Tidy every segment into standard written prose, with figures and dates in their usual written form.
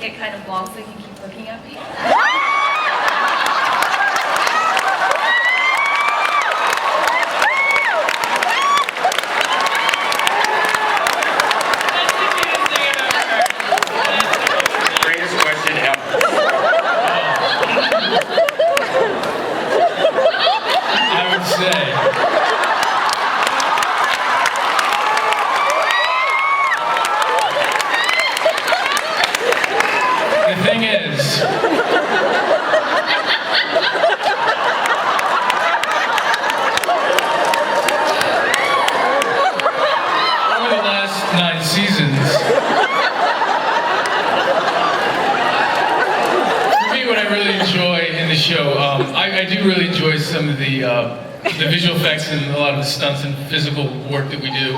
it kind of long so he can keep looking at me. Greatest question ever. I would say. The thing is, over the last 9 seasons, for me, what I really enjoy in the show, I do really enjoy some of the visual effects and a lot of the stunts and physical work that we do.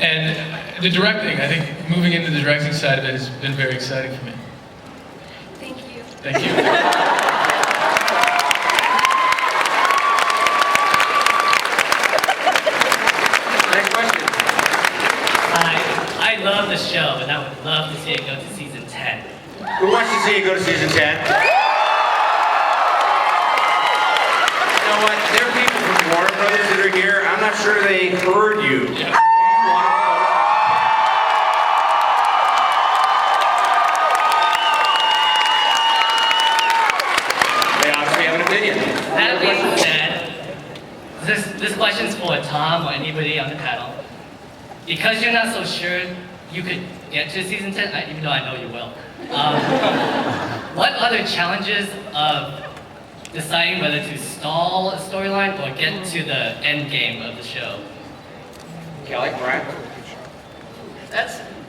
And the directing, I think moving into the directing side of it has been very exciting for me. Thank you. Thank you. Next question. I love the show, and I would love to see it go to season 10. Who wants to see it go to season 10? You know what? There are people from Warner Brothers that are here. I'm not sure they heard you. Yeah. They obviously have an opinion. That being said, this question's for Tom or anybody on the panel. Because you're not so sure you could get to season 10, even though I know you will. What other challenges of deciding whether to stall a storyline or get to the end game of the show? Kelly, Brian?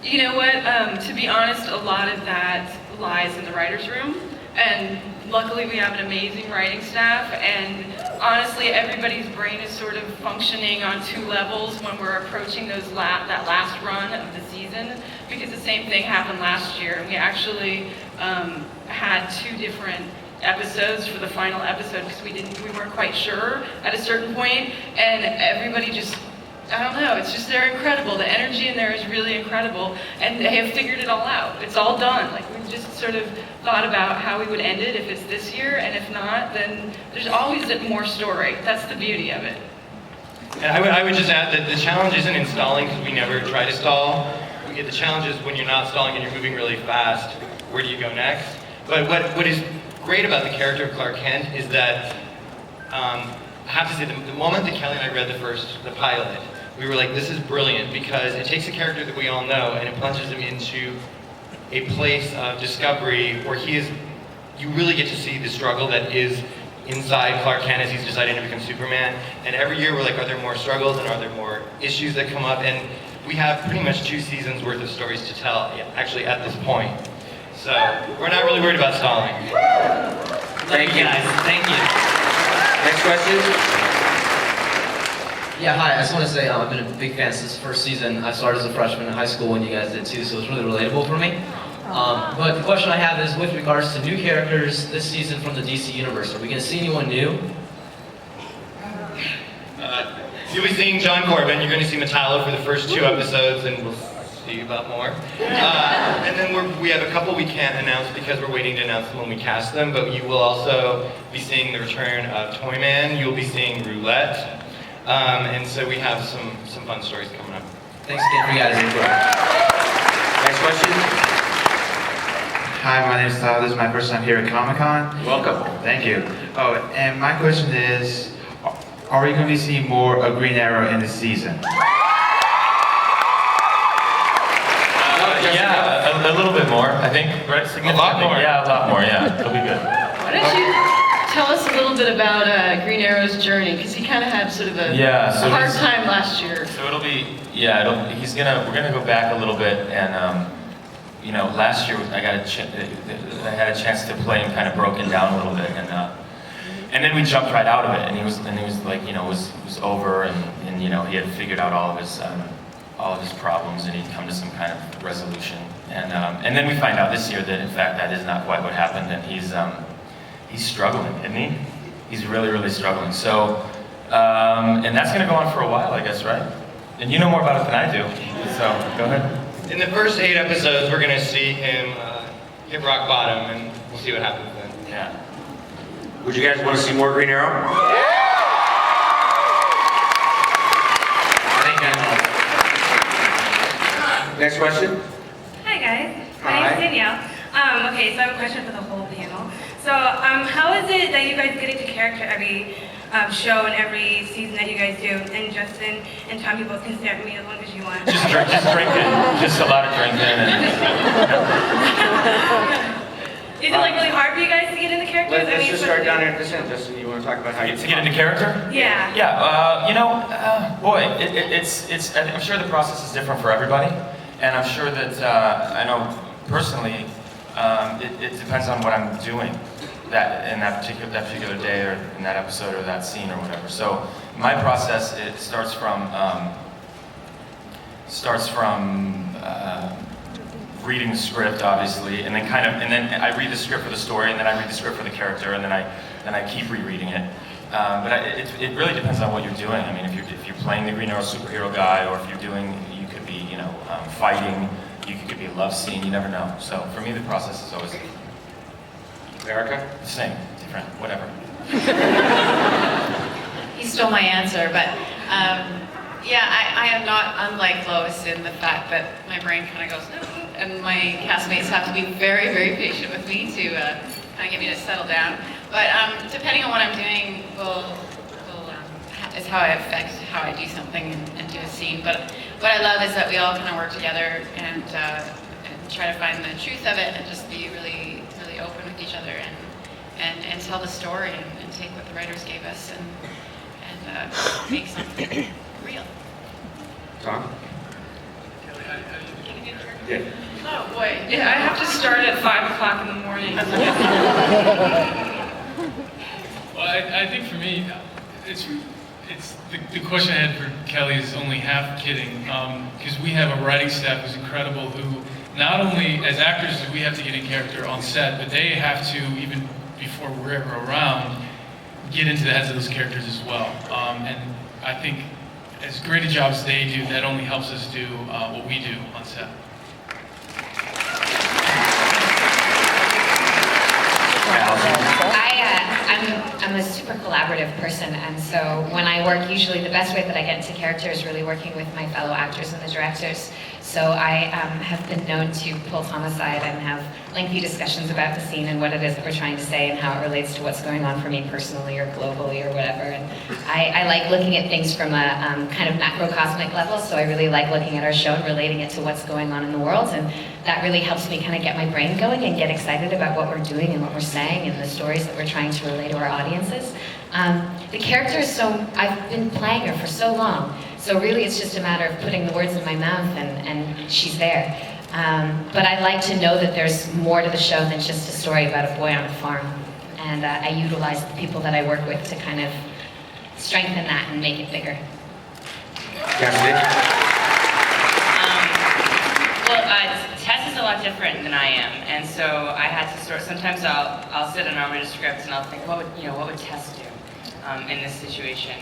You know what, to be honest, a lot of that lies in the writer's room. And luckily we have an amazing writing staff, and honestly everybody's brain is sort of functioning on 2 levels when we're approaching that last run of the season, because the same thing happened last year, and we actually had 2 different episodes for the final episode because we weren't quite sure at a certain point, and everybody just, I don't know, it's just, they're incredible. The energy in there is really incredible, and they have figured it all out. It's all done. Like, we've just sort of thought about how we would end it if it's this year, and if not, then there's always more story. That's the beauty of it. And I would just add that the challenge isn't in stalling, because we never try to stall. The challenge is when you're not stalling and you're moving really fast, where do you go next? But what is great about the character of Clark Kent is that, I have to say, the moment that Kelly and I read the pilot, we were like, this is brilliant, because it takes a character that we all know and it plunges him into a place of discovery where you really get to see the struggle that is inside Clark Kent as he's deciding to become Superman. And every year we're like, are there more struggles and are there more issues that come up? And we have pretty much 2 seasons worth of stories to tell, actually, at this point. So we're not really worried about stalling. Thank you. Guys, thank you. Next question. Yeah, hi, I just want to say I've been a big fan since the first season. I started as a freshman in high school when you guys did too, so it's really relatable for me. But the question I have is with regards to new characters this season from the DC Universe. Are we going to see anyone new? You'll be seeing John Corbin, you're going to see Metallo for the first 2 episodes, and we'll see about more. And then we have a couple we can't announce because we're waiting to announce them when we cast them, but you will also be seeing the return of Toyman, you'll be seeing Roulette, and so we have some fun stories coming up. Thanks again for you guys' input. Next question. Hi, my name is Tyler. This is my first time here at Comic-Con. Welcome. Thank you. Oh, and my question is, are we going to be seeing more of Green Arrow in this season? Yeah, a little bit more, I think, right? A lot more. Yeah, a lot more, yeah. It'll be good. Why don't you tell us a little bit about Green Arrow's journey, because he kind of had sort of a hard time last year. So it'll be, we're gonna go back a little bit, and last year I had a chance to play him kind of broken down a little bit, and then we jumped right out of it, and he was like, was over, and he had figured out all of his problems, and he'd come to some kind of resolution, and then we find out this year that in fact that is not quite what happened, and he's struggling, isn't he? He's really, really struggling. So, and that's gonna go on for a while, I guess, right? And you know more about it than I do, so go ahead. In the first 8 episodes, we're gonna see him hit rock bottom, and we'll see what happens then. Yeah. Would you guys want to see more Green Arrow? I think that's Next question. Hi guys, my Hi. name's Danielle. Okay, so I have a question for the whole panel. So, how is it that you guys get into character every show and every season that you guys do? And Justin and Tom, you both can stare at me as long as you want. Just drinking. Just a lot of drinking. Is it like really hard for you guys to get into characters? Let's just start down here at this end. Justin, you want to talk about how you To get into character? Yeah. Yeah, boy, I'm sure the process is different for everybody, and I'm sure that, I know personally, it depends on what I'm doing in that particular day or in that episode or that scene or whatever. So my process, it starts from reading the script, obviously, and then I read the script for the story, and then I read the script for the character, and then I keep rereading it. But it really depends on what you're doing. I mean, if you're playing the Green Arrow superhero guy, or if you could be, fighting, you could be a love scene. You never know. So for me, the process is always Erica? the same, different, whatever. You stole my answer, but yeah, I am not unlike Lois in the fact that my brain kind of goes, and my castmates have to be very, very patient with me to kind of get me to settle down. But depending on what I'm doing, is how I affect how I do something and do a scene. But what I love is that we all kind of work together and try to find the truth of it and just be really, really open with each other and tell the story and take what the writers gave us and make something real. Tom? Yeah. Oh boy, yeah, I have to start at 5 o'clock in the morning. Well, I think for me, it's the question I had for Kelly is only half kidding, because we have a writing staff who's incredible, who not only as actors do we have to get in character on set, but they have to, even before we're ever around, get into the heads of those characters as well. And I think as great a job as they do, that only helps us do what we do on set. I'm a super collaborative person, and so when I work, usually the best way that I get into character is really working with my fellow actors and the directors. So I have been known to pull Tom aside and have lengthy discussions about the scene and what it is that we're trying to say and how it relates to what's going on for me personally or globally or whatever. And I like looking at things from a kind of macrocosmic level, so I really like looking at our show and relating it to what's going on in the world, and that really helps me kind of get my brain going and get excited about what we're doing and what we're saying and the stories that we're trying to relay to our audiences. The character is I've been playing her for so long, so really it's just a matter of putting the words in my mouth and she's there. But I like to know that there's more to the show than just a story about a boy on a farm. And I utilize the people that I work with to kind of strengthen that and make it bigger. Cassidy? Tess is a lot different than I am, and so I had to sometimes I'll sit and I'll read a script and I'll think, what would Tess do in this situation?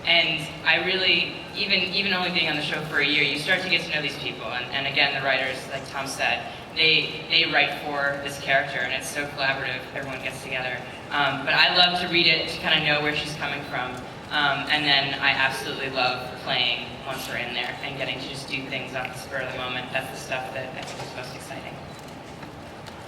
And I really, even only being on the show for a year, you start to get to know these people, and again, the writers, like Tom said, they write for this character, and it's so collaborative, everyone gets together. But I love to read it to kind of know where she's coming from, and then I absolutely love playing once we're in there and getting to just do things off the spur of the moment. That's the stuff that I think is most exciting.